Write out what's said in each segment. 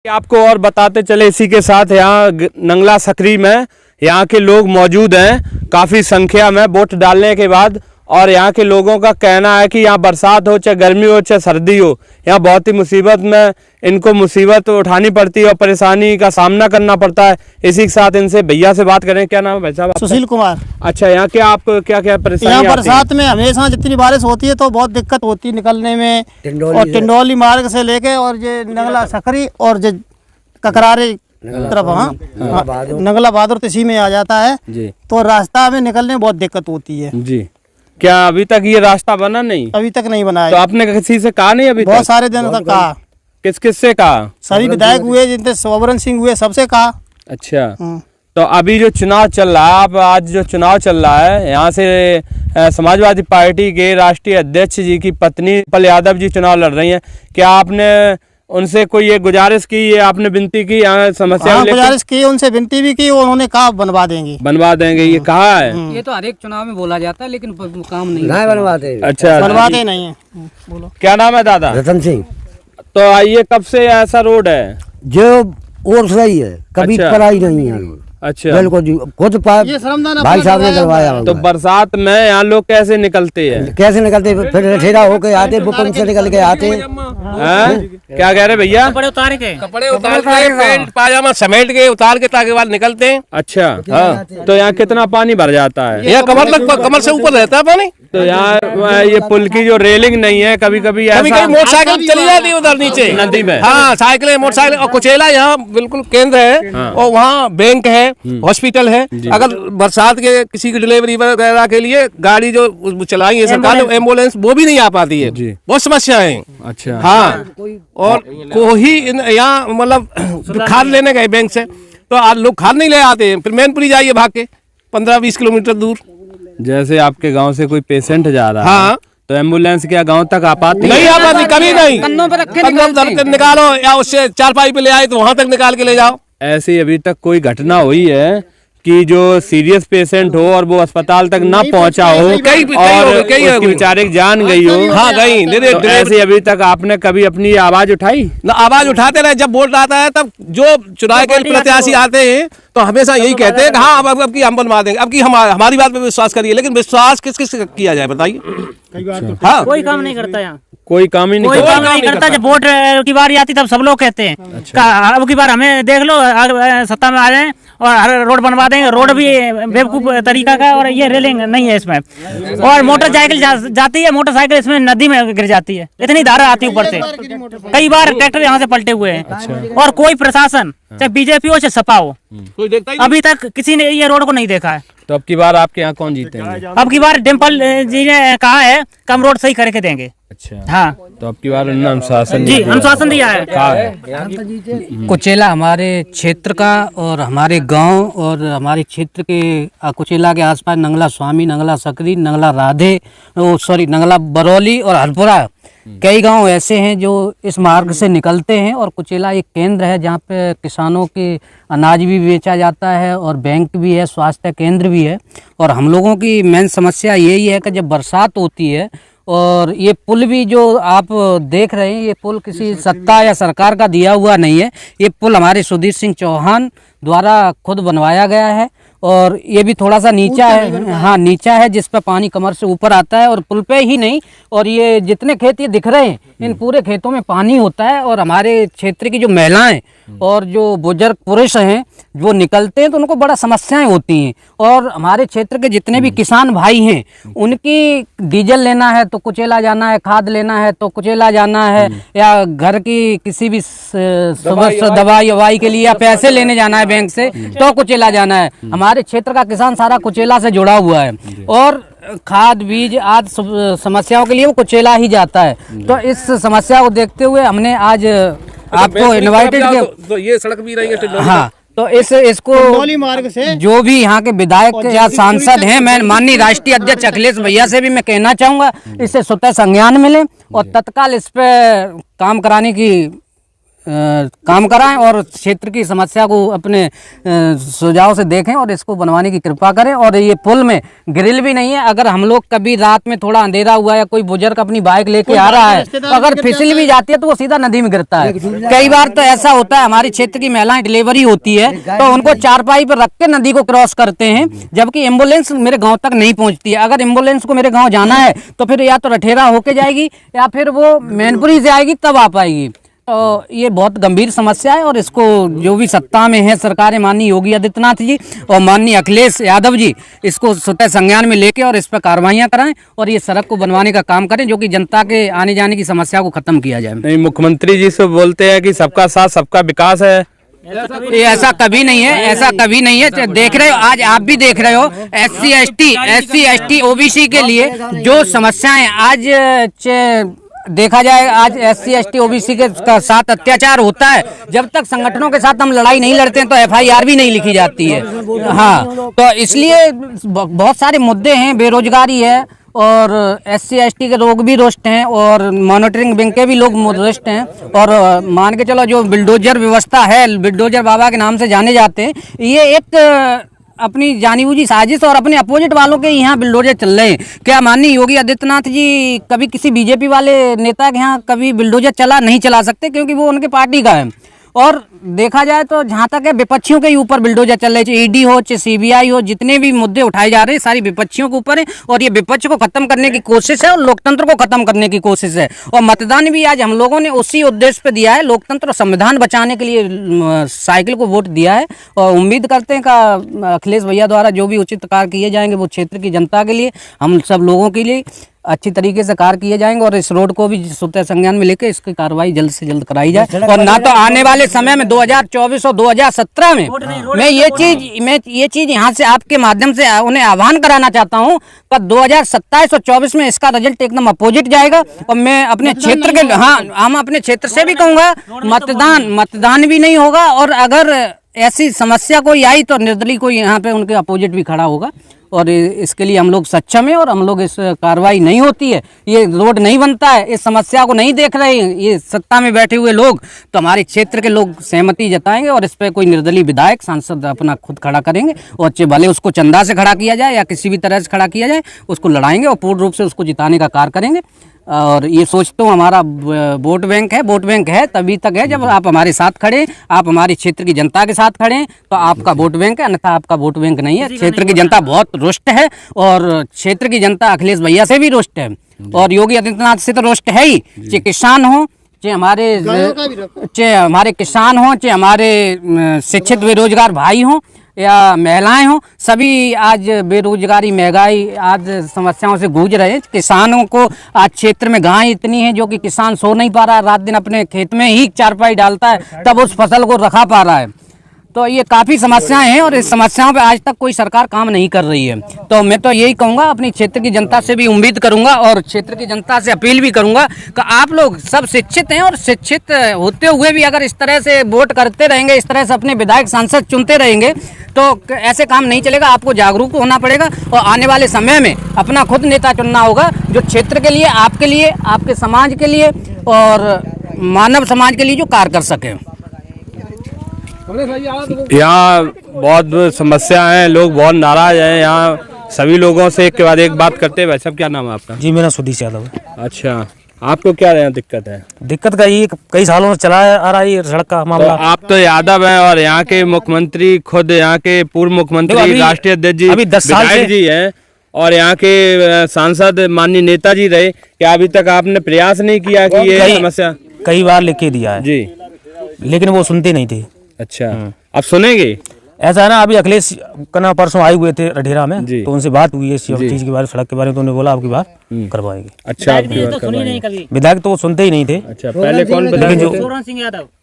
आपको और बताते चले इसी के साथ यहाँ नंगला सकरी में यहाँ के लोग मौजूद हैं काफ़ी संख्या में वोट डालने के बाद। और यहाँ के लोगों का कहना है कि यहाँ बरसात हो चाहे गर्मी हो चाहे सर्दी हो, यहाँ बहुत ही मुसीबत में इनको मुसीबत उठानी पड़ती है और परेशानी का सामना करना पड़ता है। इसी के साथ इनसे भैया से बात करें। क्या नाम है भाई साहब? सुशील कुमार। अच्छा, यहाँ क्या आप क्या क्या परेशानी? यहाँ बरसात में हमेशा जितनी बारिश होती है तो बहुत दिक्कत होती है निकलने में, और टिंडोली मार्ग से लेके और ये नंगला सकरी और ये ककरारे तरफ, हाँ नंगला बहादुर इसी में आ जाता है जी। तो रास्ता में निकलने में बहुत दिक्कत होती है जी। क्या अभी तक ये रास्ता बना नहीं? अभी तक नहीं बना है। तो आपने किसी से कहा नहीं? अभी बहुत सारे दिनों तक कहा। किस से कहा? सभी विधायक हुए, जिनसे सोवरन सिंह हुए, सबसे कहा। अच्छा, तो अभी जो चुनाव चल रहा है, आप आज जो चुनाव चल रहा है यहाँ से समाजवादी पार्टी के राष्ट्रीय अध्यक्ष जी की पत्नी पल यादव जी चुनाव लड़ रही हैं। क्या आपने उनसे कोई ये गुजारिश की, ये आपने विनती की यहाँ समस्या? गुजारिश की, उनसे विनती भी की, उन्होंने कहा बनवा देंगे ये कहा है। ये तो हर एक चुनाव में बोला जाता है लेकिन काम नहीं बनवाते। अच्छा, बनवाते नहीं है। बोलो क्या नाम है दादा? रतन सिंह। तो ये कब से ऐसा रोड है जो और सही है, कभी पढ़ाई नहीं है। अच्छा, बिल्कुल खुद भाई साहब ने करवाया। तो बरसात में यहाँ लोग कैसे निकलते हैं? कैसे निकलते? फिर ठेरा होके आते, बुकम से निकल के आते। क्या कह रहे भैया? कपड़े उतार के पैंट पाजामा समेट के उतार के ताकि बाद निकलते हैं। अच्छा, हाँ। तो यहाँ कितना पानी भर जाता है? यहाँ कमर से ऊपर रहता है पानी। तो यहाँ ये पुल की जो रेलिंग नहीं है, कभी कभी मोटरसाइकिल चली जाती है उधर नीचे नदी में। हाँ, साइकिलें मोटरसाइकिल। और कुचेला यहाँ बिल्कुल केंद्र है और वहाँ बैंक है, हॉस्पिटल है। अगर बरसात के किसी की डिलीवरी वगैरह के लिए गाड़ी जो चलाई है सरकार ने, एम्बुलेंस, वो भी नहीं आ पाती है। बहुत समस्याएं। अच्छा, हाँ। और कोई यहाँ मतलब खाद लेने गए बैंक से, तो आज लोग खाद नहीं ले आते हैं, फिर मैनपुरी जाइए भाग के 15-20 किलोमीटर दूर। जैसे आपके गांव से कोई पेशेंट जा रहा है, हाँ, तो एम्बुलेंस क्या गांव तक आ पाती? नहीं आ पाती, कभी नहीं। कन्नों पे रख के निकालो या उससे चारपाई पे ले आए तो वहां तक निकाल के ले जाओ। ऐसी अभी तक कोई घटना हुई है कि जो सीरियस पेशेंट हो और वो अस्पताल तक ना पहुंचा हो और उसकी बेचारे की जान गई हो? हाँ, गई। ऐसे अभी तक आपने कभी अपनी आवाज उठाई? ना, आवाज उठाते रहे। जब वोट आता है तब जो चुनाव के प्रत्याशी आते हैं तो हमेशा यही कहते हैं कि हाँ अब की हम बनवा देंगे, अब की हमारी बात पे विश्वास करिए। लेकिन विश्वास किस किस किया जाए बताइए? हाँ, कोई काम नहीं करता यहाँ, कोई काम ही कोई काम नहीं करता। जब वोट की बारी आती तब सब लोग कहते हैं अब की बार हमें देख लो, सत्ता में आ जाए और हर रोड बनवा देंगे। रोड भी बेवकूफ तरीका का, और ये रेलिंग नहीं है इसमें। और मोटरसाइकिल जाती है, मोटरसाइकिल इसमें नदी में गिर जाती है, इतनी धारा आती है ऊपर से। कई बार ट्रैक्टर यहाँ से पलटे हुए हैं। और कोई प्रशासन, चाहे बीजेपी हो चाहे सपा हो, अभी तक किसी ने ये रोड को नहीं देखा है। तो अब की बार आपके यहाँ कौन जीतेंगे? अब की बार डिम्पल जी ने कहा है कम रोड सही करके देंगे। अच्छा, हाँ। तो अब की बार अनुशासन जी, अनुशासन दिया है। कुचेला हमारे क्षेत्र का और हमारे गांव और हमारे क्षेत्र के कुचेला के आसपास नंगला स्वामी, नंगला सकरी, नंगला राधे, नंगला बरौली और हरपुरा, कई गांव ऐसे हैं जो इस मार्ग से निकलते हैं। और कुचेला एक केंद्र है जहां पे किसानों के अनाज भी बेचा जाता है और बैंक भी है, स्वास्थ्य केंद्र भी है। और हम लोगों की मेन समस्या यही है कि जब बरसात होती है, और ये पुल भी जो आप देख रहे हैं, ये पुल किसी सत्ता या सरकार का दिया हुआ नहीं है। ये पुल हमारे सुधीर सिंह चौहान द्वारा खुद बनवाया गया है। और ये भी थोड़ा सा नीचा है, हाँ नीचा है, जिस पर पानी कमर से ऊपर आता है। और पुल पे ही नहीं, और ये जितने खेत ये दिख रहे हैं, इन पूरे खेतों में पानी होता है। और हमारे क्षेत्र की जो महिलाएं और जो बुजुर्ग पुरुष हैं वो निकलते हैं तो उनको बड़ा समस्याएं होती हैं। और हमारे क्षेत्र के जितने भी किसान भाई हैं, उनकी डीजल लेना है तो कुचेला जाना है, खाद लेना है तो कुचेला जाना है, या घर की किसी भी दवाई ववाई के लिए या पैसे लेने जाना है बैंक से तो कुचेला जाना है। हमारे क्षेत्र का किसान सारा कुचेला से जुड़ा हुआ है। और खाद बीज आदि समस्याओं के लिए वो कुचेला ही जाता है। तो इस समस्या को देखते हुए हमने आज आपको इनवाइटेड किया। तो ये सड़क भी रही है। हाँ, तो इसको मार्ग से जो भी यहाँ के विधायक या सांसद हैं, मैं माननीय राष्ट्रीय अध्यक्ष अखिलेश भैया से भी मैं कहना चाहूँगा, इससे स्वतः संज्ञान मिले और तत्काल इस पे काम कराने की काम कराएं और क्षेत्र की समस्या को अपने सुझाव से देखें और इसको बनवाने की कृपा करें। और ये पुल में ग्रिल भी नहीं है, अगर हम लोग कभी रात में थोड़ा अंधेरा हुआ या कोई बुजुर्ग अपनी बाइक लेके आ रहा है तो अगर फिसल भी जाती है तो वो सीधा नदी में गिरता है। कई बार तो ऐसा होता है, हमारे क्षेत्र की महिलाएं डिलीवरी होती है तो उनको चारपाई पर रख के नदी को क्रॉस करते हैं, जबकि एम्बुलेंस मेरे गांव तक नहीं पहुंचती है। अगर एम्बुलेंस को मेरे गांव जाना है तो फिर या तो रठेरा होके जाएगी या फिर वो मैनपुरी से आएगी तब आ पाएगी। तो ये बहुत गंभीर समस्या है और इसको जो भी सत्ता में है सरकारें, माननीय योगी आदित्यनाथ जी और माननीय अखिलेश यादव जी, इसको स्वतः संज्ञान में लेके और इस पर कार्रवाइयां कराएं और ये सड़क को बनवाने का काम करें जो कि जनता के आने जाने की समस्या को खत्म किया जाए। नहीं, मुख्यमंत्री जी से बोलते हैं कि सबका साथ सबका विकास है, ये ऐसा कभी नहीं है, ऐसा कभी नहीं है। देख रहे हो, आज आप भी देख रहे हो, SC ST OBC के लिए जो समस्याएं आज देखा जाए, आज SC ST OBC के साथ अत्याचार होता है, जब तक संगठनों के साथ हम लड़ाई नहीं लड़ते हैं तो FIR भी नहीं लिखी जाती है। हाँ, तो इसलिए बहुत सारे मुद्दे हैं, बेरोजगारी है और SC ST के लोग भी रुष्ट हैं और मॉनिटरिंग बैंक के भी लोग रुष्ट हैं। और मान के चलो जो बिल्डोजर व्यवस्था है, बिल्डोजर बाबा के नाम से जाने जाते हैं, ये एक अपनी जानी-बूझी साजिश और अपने अपोजिट वालों के यहाँ बिल्डोजर चल रहे हैं। क्या माननीय योगी आदित्यनाथ जी कभी किसी BJP वाले नेता के यहाँ कभी बिल्डोजर नहीं चला सकते, क्योंकि वो उनके पार्टी का है। और देखा जाए तो जहाँ तक है विपक्षियों के ऊपर बिल्डोजर चल रहे हैं, चाहे ED हो चाहे CBI हो, जितने भी मुद्दे उठाए जा रहे हैं सारी विपक्षियों के ऊपर है और ये विपक्ष को खत्म करने की कोशिश है और लोकतंत्र को खत्म करने की कोशिश है। और मतदान भी आज हम लोगों ने उसी उद्देश्य पे दिया है, लोकतंत्र और संविधान बचाने के लिए साइकिल को वोट दिया है। और उम्मीद करते हैं कि अखिलेश भैया द्वारा जो भी उचित कार्य किए जाएंगे वो क्षेत्र की जनता के लिए, हम सब लोगों के लिए अच्छी तरीके से कार्य किए जाएंगे और इस रोड को भी स्वतः संज्ञान में लेकर इसकी कार्रवाई जल्द से जल्द कराई जाए। और ना तो आने वाले समय में 2024 और 2017 में मैं ये चीज यहाँ से आपके माध्यम से उन्हें आह्वान कराना चाहता हूँ कि 2027 और 24 में इसका रिजल्ट एकदम अपोजिट जाएगा। और मैं अपने क्षेत्र के, हाँ, हम अपने क्षेत्र से भी कहूँगा मतदान भी नहीं होगा और अगर ऐसी समस्या कोई आई तो निर्दलीय कोई यहाँ पे उनके अपोजिट भी खड़ा होगा। और इसके लिए हम लोग सक्षम हैं और हम लोग इस कार्रवाई नहीं होती है, ये रोड नहीं बनता है, इस समस्या को नहीं देख रहे हैं ये सत्ता में बैठे हुए लोग, तो हमारे क्षेत्र के लोग सहमति जताएंगे और इस पर कोई निर्दलीय विधायक सांसद अपना खुद खड़ा करेंगे और भले उसको चंदा से खड़ा किया जाए या किसी भी तरह से खड़ा किया जाए, उसको लड़ाएंगे और पूर्ण रूप से उसको जिताने का कार्य करेंगे। और ये सोचता हूँ हमारा वोट बैंक है तभी तक है जब आप हमारे साथ खड़े, आप हमारे क्षेत्र की जनता के साथ खड़े तो आपका वोट बैंक है, अन्यथा आपका वोट बैंक नहीं है। क्षेत्र की जनता बहुत रुष्ट है और क्षेत्र की जनता अखिलेश भैया से भी रुष्ट है और योगी आदित्यनाथ से तो रुष्ट है ही, चाहे किसान हो, चाहे हमारे किसान हो, चाहे हमारे शिक्षित बेरोजगार भाई हों या महिलाएं हों, सभी आज बेरोजगारी, महंगाई आज समस्याओं से गूंज रहे हैं। किसानों को आज क्षेत्र में गाय इतनी है जो कि किसान सो नहीं पा रहा है, रात दिन अपने खेत में ही चारपाई डालता है तब उस फसल को रखा पा रहा है। तो ये काफ़ी समस्याएं हैं और इस समस्याओं पे आज तक कोई सरकार काम नहीं कर रही है। तो मैं तो यही कहूँगा, अपनी क्षेत्र की जनता से भी उम्मीद करूँगा और क्षेत्र की जनता से अपील भी करूँगा कि आप लोग सब शिक्षित हैं और शिक्षित होते हुए भी अगर इस तरह से वोट करते रहेंगे, इस तरह से अपने विधायक सांसद चुनते रहेंगे तो ऐसे काम नहीं चलेगा। आपको जागरूक होना पड़ेगा और आने वाले समय में अपना खुद नेता चुनना होगा जो क्षेत्र के लिए, आपके समाज के लिए और मानव समाज के लिए जो कार्य कर सके। यहाँ बहुत समस्या है, लोग बहुत नाराज हैं। यहाँ सभी लोगों से एक के बाद एक बात करते हैं। भाई साहब क्या नाम है आपका? जी मेरा सुधीश यादव है। अच्छा, आपको क्या यहाँ दिक्कत है? दिक्कत का ये कई सालों से चला आ रहा है सड़क का मामला। तो आप तो यादव हैं और यहाँ के मुख्यमंत्री खुद यहाँ के पूर्व मुख्यमंत्री राष्ट्रीय अध्यक्ष जी अभी 10 साल से जी हैं और यहाँ के सांसद माननीय नेताजी रहे। क्या अभी तक आपने प्रयास नहीं किया कि ये समस्या? कई बार लिख के दिया है जी, लेकिन वो सुनते नहीं थे। अच्छा, अब सुनेंगे? ऐसा है ना, अभी अखिलेश कना परसों आए हुए थे रठेरा में तो उनसे बात हुई है इस चीज के बारे, सड़क के बारे में, तो उन्होंने बोला आपकी बात करवाएंगे। अच्छा, आपकी बात करवाएंगे। विधायक तो वो सुनते ही नहीं थे। अच्छा, पहले कौन विधायक थे?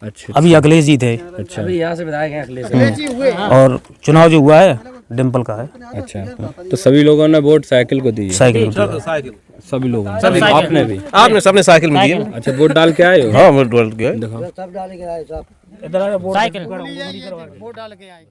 अच्छा, अभी अखिलेश जी थे। अच्छा, अभी यहाँ से विधायक हैं अखिलेश। और चुनाव जो हुआ है डिम्पल का है। अच्छा, तो सभी लोगों ने वोट साइकिल को दी? साइकिल सभी लोगों ने? आपने भी? आपने सबने साइकिल में दिए? अच्छा, वोट डाल के आए हो? हाँ, वोट डाल के दिखाओ। साइकिल वोट डाल के आए।